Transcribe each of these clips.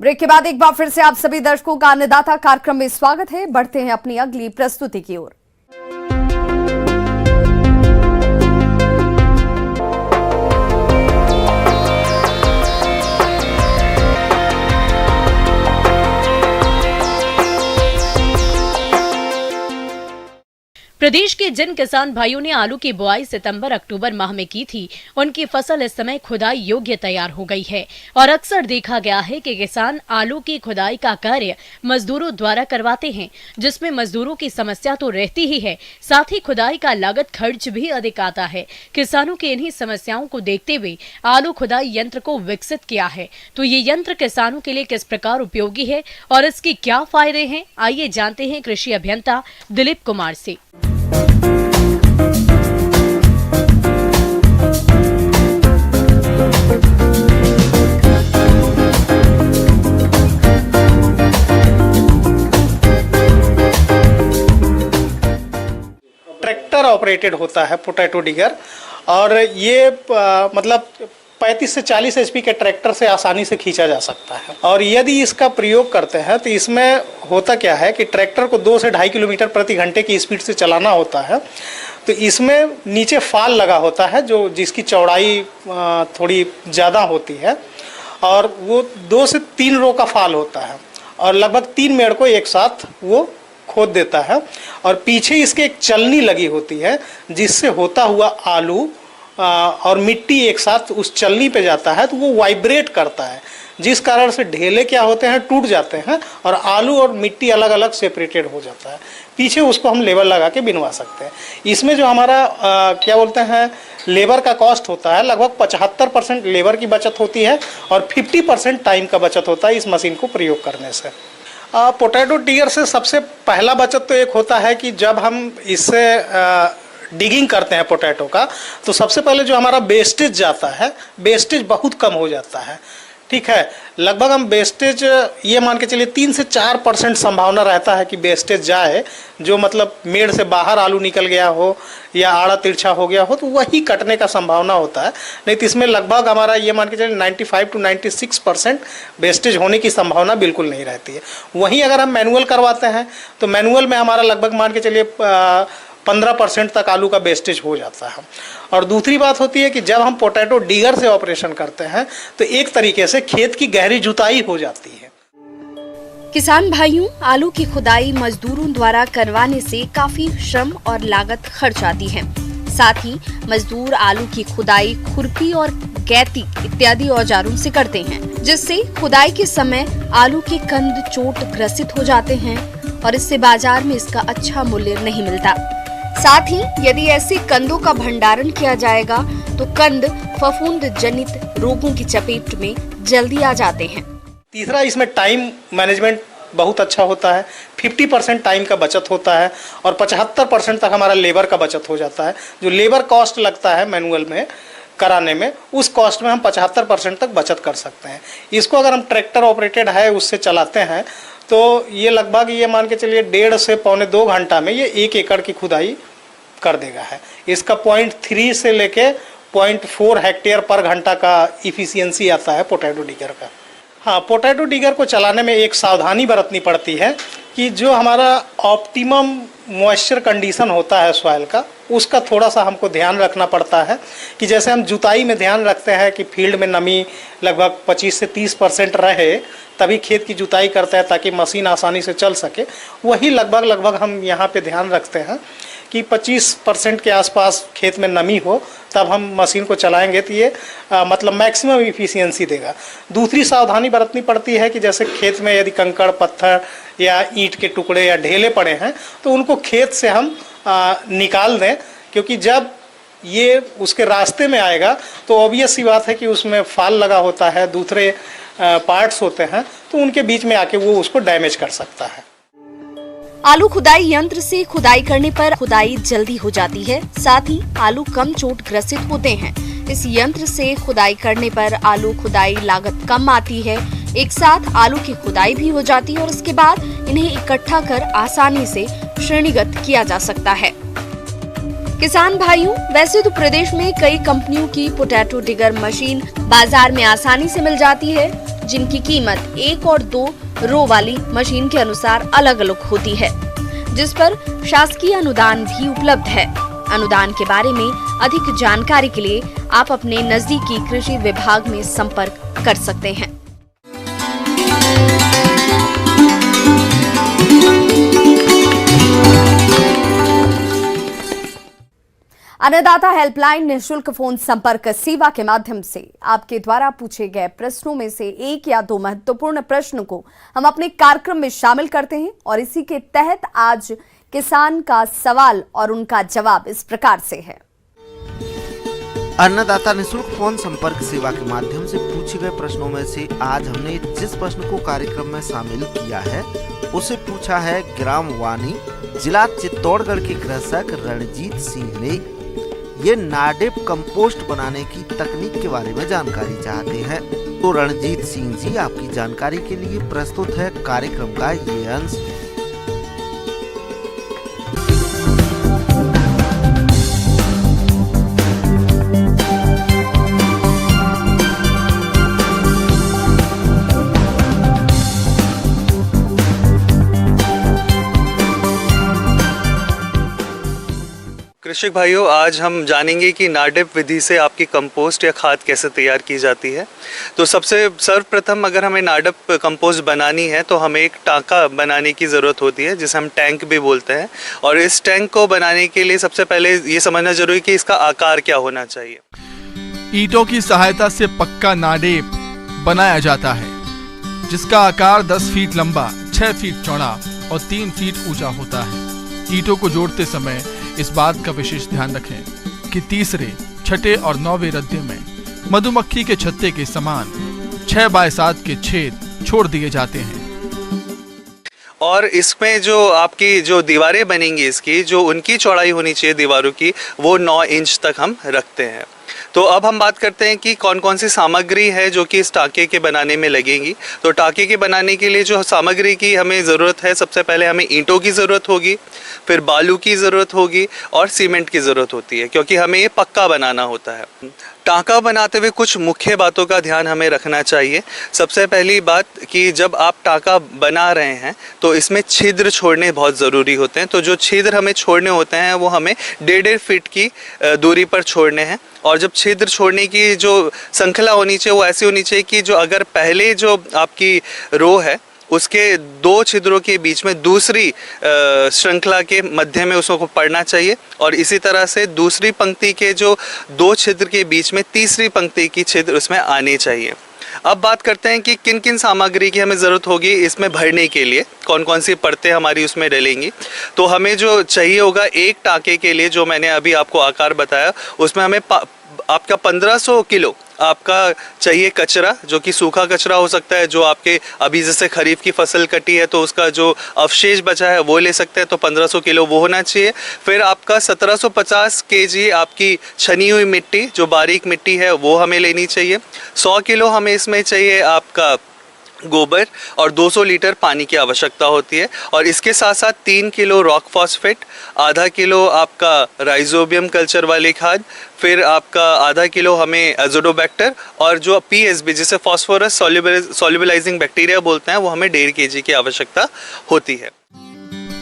Break के बाद एक बार फिर से आप सभी दर्शकों का अन्नदाता कार्यक्रम में स्वागत है। बढ़ते हैं अपनी अगली प्रस्तुति की ओर। प्रदेश के जिन किसान भाइयों ने आलू की बुआई सितंबर-अक्टूबर माह में की थी, उनकी फसल इस समय खुदाई योग्य तैयार हो गई है और अक्सर देखा गया है कि किसान आलू की खुदाई का कार्य मजदूरों द्वारा करवाते हैं, जिसमें मजदूरों की समस्या तो रहती ही है, साथ ही खुदाई का लागत खर्च भी अधिक आता है। किसानों की इन्हीं समस्याओं को देखते हुए आलू खुदाई यंत्र को विकसित किया है। तो ये यंत्र किसानों के लिए किस प्रकार उपयोगी है और इसके क्या फायदे हैं, आइए जानते हैं कृषि अभियंता दिलीप कुमार से। ट्रैक्टर ऑपरेटेड होता है पोटैटो डिगर, और ये मतलब 35 से 40 एचपी के ट्रैक्टर से आसानी से खींचा जा सकता है। और यदि इसका प्रयोग करते हैं तो इसमें होता क्या है कि ट्रैक्टर को 2 से 2.5 किलोमीटर प्रति घंटे की स्पीड से चलाना होता है। तो इसमें नीचे फाल लगा होता है जो जिसकी चौड़ाई थोड़ी ज़्यादा होती है, और वो 2 से 3 रो का फाल होता है और लगभग 3 मेड़ को एक साथ वो खोद देता है। और पीछे इसके एक चलनी लगी होती है जिससे होता हुआ आलू और मिट्टी एक साथ उस चलनी पे जाता है, तो वो वाइब्रेट करता है, जिस कारण से ढेले क्या होते हैं, टूट जाते हैं और आलू और मिट्टी अलग अलग सेपरेटेड हो जाता है। पीछे उसको हम लेबर लगा के बिनवा सकते हैं। इसमें जो हमारा क्या बोलते हैं लेबर का कॉस्ट होता है, लगभग 75% लेबर की बचत होती है और 50% टाइम का बचत होता है इस मशीन को प्रयोग करने से। पोटैटो डिगर से सबसे पहला बचत तो एक होता है कि जब हम इससे डिगिंग करते हैं पोटैटो का, तो सबसे पहले जो हमारा वेस्टेज जाता है, वेस्टेज बहुत कम हो जाता है। ठीक है, लगभग हम वेस्टेज ये मान के चलिए 3 से 4% संभावना रहता है कि वेस्टेज जाए, जो मतलब मेड़ से बाहर आलू निकल गया हो या आड़ा तिरछा हो गया हो तो वही कटने का संभावना होता है। नहीं तो इसमें लगभग हमारा ये मान के चलिए 95 to 96% वेस्टेज होने की संभावना बिल्कुल नहीं रहती है। वहीं अगर हम मैनुअल करवाते हैं तो मैनुअल में हमारा लगभग मान के चलिए 15% तक आलू का वेस्टेज हो जाता है। और दूसरी बात होती है कि जब हम पोटैटो डिगर से ऑपरेशन करते हैं तो एक तरीके से खेत की गहरी जुताई हो जाती है। किसान भाइयों, आलू की खुदाई मजदूरों द्वारा करवाने से काफी श्रम और लागत खर्च आती है। साथ ही मजदूर आलू की खुदाई खुरपी और गैती इत्यादि औजारों से करते हैं, जिससे खुदाई के समय आलू के कंद चोट ग्रसित हो जाते हैं और इससे बाजार में इसका अच्छा मूल्य नहीं मिलता। साथ ही यदि ऐसे कंदों का भंडारण किया जाएगा तो कंद फफूंद जनित रोगों की चपेट में जल्दी आ जाते हैं। तीसरा, इसमें टाइम मैनेजमेंट बहुत अच्छा होता है। 50% टाइम का बचत होता है और 75% तक हमारा लेबर का बचत हो जाता है। जो लेबर कॉस्ट लगता है मैनुअल में कराने में, उस कॉस्ट में हम 75% तक बचत कर सकते हैं। इसको अगर हम ट्रैक्टर ऑपरेटेड है उससे चलाते हैं तो ये लगभग ये मान के चलिए 1.5 से पौने 2 घंटा में ये 1 एकड़ की खुदाई कर देगा है। इसका 0.3 से लेके 0.4 हेक्टेयर पर घंटा का इफिशियंसी आता है पोटैटो डिगर का। हाँ, पोटैटो डिगर को चलाने में एक सावधानी बरतनी पड़ती है कि जो हमारा ऑप्टिमम मॉइस्चर कंडीशन होता है सॉइल का, उसका थोड़ा सा हमको ध्यान रखना पड़ता है। कि जैसे हम जुताई में ध्यान रखते हैं कि फील्ड में नमी लगभग 25 से 30% रहे, तभी खेत की जुताई करते हैं ताकि मशीन आसानी से चल सके, वही लगभग हम यहाँ पे ध्यान रखते हैं कि 25% के आसपास खेत में नमी हो, तब हम मशीन को चलाएंगे तो ये मतलब मैक्सिमम इफिशियंसी देगा। दूसरी सावधानी बरतनी पड़ती है कि जैसे खेत में यदि कंकड़ पत्थर या ईंट के टुकड़े या ढेले पड़े हैं तो उनको खेत से हम निकाल दें, क्योंकि जब ये उसके रास्ते में आएगा तो ऑब्वियस सी बात है कि उसमें फाल लगा होता है, दूसरे पार्ट्स होते हैं, तो उनके बीच में आके वो उसको डैमेज कर सकता है। आलू खुदाई यंत्र से खुदाई करने पर खुदाई जल्दी हो जाती है, साथ ही आलू कम चोट ग्रसित होते हैं। इस यंत्र से खुदाई करने पर आलू खुदाई लागत कम आती है। एक साथ आलू की खुदाई भी हो जाती है और उसके बाद इन्हें इकट्ठा कर आसानी से श्रेणीगत किया जा सकता है। किसान भाइयों, वैसे तो प्रदेश में कई कंपनियों की पोटैटो डिगर मशीन बाजार में आसानी से मिल जाती है। जिनकी कीमत 1 और 2 रो वाली मशीन के अनुसार अलग अलग होती है, जिस पर शासकीय अनुदान भी उपलब्ध है। अनुदान के बारे में अधिक जानकारी के लिए आप अपने नजदीकी कृषि विभाग में संपर्क कर सकते हैं। अन्नदाता हेल्पलाइन निःशुल्क फोन संपर्क सेवा के माध्यम से आपके द्वारा पूछे गए प्रश्नों में से 1 या 2 महत्वपूर्ण प्रश्नों को हम अपने कार्यक्रम में शामिल करते हैं और इसी के तहत आज किसान का सवाल और उनका जवाब इस प्रकार से है। अन्नदाता निःशुल्क फोन संपर्क सेवा के माध्यम से पूछे गए प्रश्नों में से आज हमने जिस प्रश्न को कार्यक्रम में शामिल किया है उसे पूछा है ग्राम वानी, जिला चित्तौड़गढ़ के कृषक रणजीत सिंह ने। ये नाडेप कंपोस्ट बनाने की तकनीक के बारे में जानकारी चाहते हैं। तो रणजीत सिंह जी, आपकी जानकारी के लिए प्रस्तुत है कार्यक्रम का ये अंश। कृषक भाइयों, आज हम जानेंगे कि नाडेप विधि से आपकी कंपोस्ट या खाद कैसे तैयार की जाती है। तो सबसे सर्वप्रथम अगर हमें नाडेप कंपोस्ट बनानी है तो हमें एक टांका बनाने की ज़रूरत होती है, जिसे हम टैंक भी बोलते हैं। और इस टैंक को बनाने के लिए सबसे पहले ये समझना जरूरी कि इसका आकार क्या होना चाहिए। ईंटों की सहायता से पक्का नाडेप बनाया जाता है, जिसका आकार 10 फीट लंबा, 6 फीट चौड़ा और 3 फीट ऊंचा होता है। ईंटों को जोड़ते समय इस बात का विशेष ध्यान रखें कि तीसरे, छठे और 9वें रद्दे में मधुमक्खी के छत्ते के समान 6 बाय 7 के छेद छोड़ दिए जाते हैं। और इसमें जो आपकी जो दीवारें बनेंगी, इसकी जो उनकी चौड़ाई होनी चाहिए दीवारों की, वो 9 इंच तक हम रखते हैं। तो अब हम बात करते हैं कि कौन कौन सी सामग्री है जो कि इस टाँके के बनाने में लगेंगी। तो टाँके के बनाने के लिए जो सामग्री की हमें ज़रूरत है, सबसे पहले हमें ईंटों की ज़रूरत होगी, फिर बालू की ज़रूरत होगी और सीमेंट की ज़रूरत होती है, क्योंकि हमें ये पक्का बनाना होता है। टाँका बनाते हुए कुछ मुख्य बातों का ध्यान हमें रखना चाहिए। सबसे पहली बात कि जब आप टाँका बना रहे हैं तो इसमें छिद्र छोड़ने बहुत ज़रूरी होते हैं। तो जो छिद्र हमें छोड़ने होते हैं वो हमें 1.5 फीट की दूरी पर छोड़ने हैं। और जब छिद्र छोड़ने की जो श्रृंखला होनी चाहिए वो ऐसी होनी चाहिए कि जो अगर पहले जो आपकी रो है उसके 2 छिद्रों के बीच में दूसरी श्रृंखला के मध्य में उसको पड़ना चाहिए, और इसी तरह से दूसरी पंक्ति के जो 2 छिद्र के बीच में तीसरी पंक्ति की छिद्र उसमें आनी चाहिए। अब बात करते हैं कि किन किन सामग्री की हमें ज़रूरत होगी इसमें भरने के लिए, कौन कौन सी परतें हमारी उसमें डलेंगी। तो हमें जो चाहिए होगा एक टाँके के लिए, जो मैंने अभी आपको आकार बताया, उसमें हमें आपका 1500 किलो आपका चाहिए कचरा, जो कि सूखा कचरा हो सकता है, जो आपके अभी जैसे खरीफ की फसल कटी है तो उसका जो अवशेष बचा है वो ले सकते हैं, तो 1500 किलो वो होना चाहिए। फिर आपका 1750 केजी आपकी छनी हुई मिट्टी, जो बारीक मिट्टी है, वो हमें लेनी चाहिए। 100 किलो हमें इसमें चाहिए आपका गोबर और 200 लीटर पानी की आवश्यकता होती है। और इसके साथ साथ 3 किलो रॉक फॉस्फेट, आधा किलो आपका राइजोबियम कल्चर वाली खाद, फिर आपका आधा किलो हमें एजोडोबैक्टर, और जो पीएसबी जिसे फॉस्फोरस सॉल्युबलाइजिंग बैक्टीरिया बोलते हैं, वो हमें 1.5 kg की आवश्यकता होती है।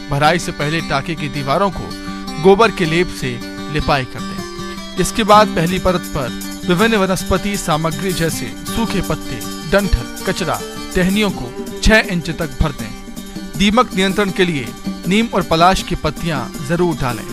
भराई से पहले टाँके की दीवारों को गोबर के लेप से लिपाई कर दें। इसके बाद पहली परत पर विभिन्न वनस्पति सामग्री जैसे सूखे पत्ते, डंठल, कचरा, टहनियों को 6 इंच तक भर दें। दीमक नियंत्रण के लिए नीम और पलाश की पत्तियां जरूर डालें।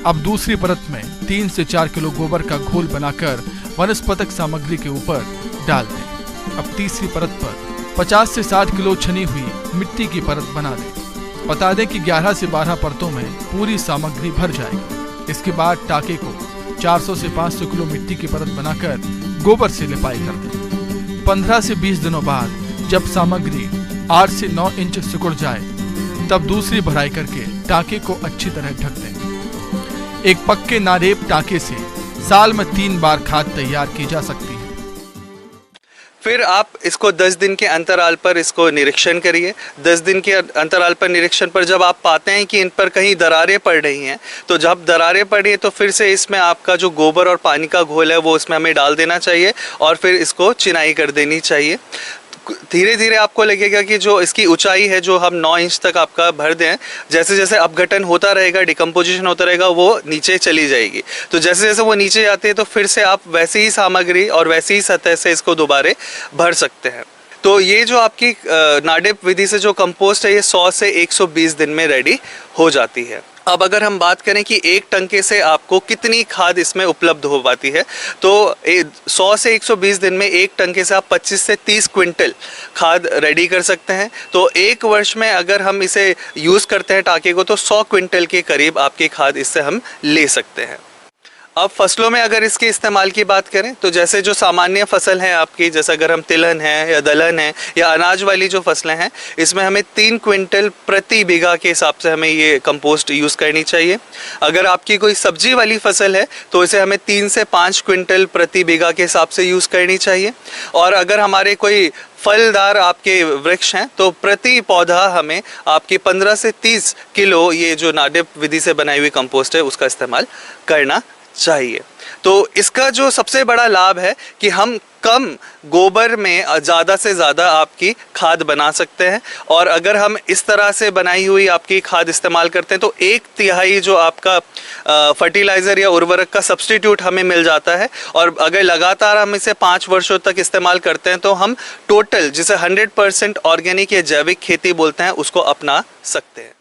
अब दूसरी परत में 3 से 4 किलो गोबर का घोल बनाकर वनस्पतिक सामग्री के ऊपर डाल दें। अब तीसरी परत पर 50 से 60 किलो छनी हुई मिट्टी की परत बना दें। बता दें कि 11 से 12 परतों में पूरी सामग्री भर जाएगी। इसके बाद टाँके को 400 से 500 किलो मिट्टी की परत बनाकर गोबर से लिपाई कर दें। 15 से 20 दिनों बाद जब सामग्री 8 से 9 इंच सिकुड़ जाए, तब दूसरी भराई करके टाँके को अच्छी तरह ढक दें। एक पक्के नाडेप टाँके से साल में 3 बार खाद तैयार की जा सकती है। फिर आप इसको 10 दिन के अंतराल पर इसको निरीक्षण करिए। 10 दिन के अंतराल पर निरीक्षण पर जब आप पाते हैं कि इन पर कहीं दरारें पड़ रही हैं, तो जब दरारें पड़ी हैं तो फिर से इसमें आपका जो गोबर और पानी का घोल है वो उसमें हमें डाल देना चाहिए और फिर इसको चिनाई कर देनी चाहिए। धीरे धीरे आपको लगेगा कि जो इसकी ऊंचाई है जो हम 9 इंच तक आपका भर दें, जैसे जैसे अपघटन होता रहेगा, डिकम्पोजिशन होता रहेगा, वो नीचे चली जाएगी। तो जैसे जैसे वो नीचे जाती है तो फिर से आप वैसी ही सामग्री और वैसी ही सतह से इसको दोबारे भर सकते हैं। तो ये जो आपकी नाडेप विधि से जो कंपोस्ट है ये 100 से 120 दिन में रेडी हो जाती है। अब अगर हम बात करें कि एक टंके से आपको कितनी खाद इसमें उपलब्ध हो पाती है, तो 100 से 120 दिन में एक टंके से आप 25 से 30 क्विंटल खाद रेडी कर सकते हैं। तो एक वर्ष में अगर हम इसे यूज़ करते हैं टाके को, तो 100 क्विंटल के करीब आपकी खाद इससे हम ले सकते हैं। अब फसलों में अगर इसके इस्तेमाल की बात करें तो जैसे जो सामान्य फसल है आपकी, जैसे अगर हम तिलहन है या दलहन है या अनाज वाली जो फसलें हैं, इसमें हमें 3 क्विंटल प्रति बीघा के हिसाब से हमें ये कंपोस्ट यूज़ करनी चाहिए। अगर आपकी कोई सब्जी वाली फसल है तो इसे हमें 3 से 5 क्विंटल प्रति बीघा के हिसाब से यूज़ करनी चाहिए। और अगर हमारे कोई फलदार आपके वृक्ष हैं तो प्रति पौधा हमें आपकी 15 से 30 किलो ये जो नाडेप विधि से बनाई हुई कंपोस्ट है उसका इस्तेमाल करना चाहिए। तो इसका जो सबसे बड़ा लाभ है कि हम कम गोबर में ज़्यादा से ज़्यादा आपकी खाद बना सकते हैं। और अगर हम इस तरह से बनाई हुई आपकी खाद इस्तेमाल करते हैं तो 1/3 जो आपका फर्टिलाइज़र या उर्वरक का सब्स्टिट्यूट हमें मिल जाता है। और अगर लगातार हम इसे 5 वर्षों तक इस्तेमाल करते हैं तो हम टोटल जिसे 100% ऑर्गेनिक या जैविक खेती बोलते हैं उसको अपना सकते हैं।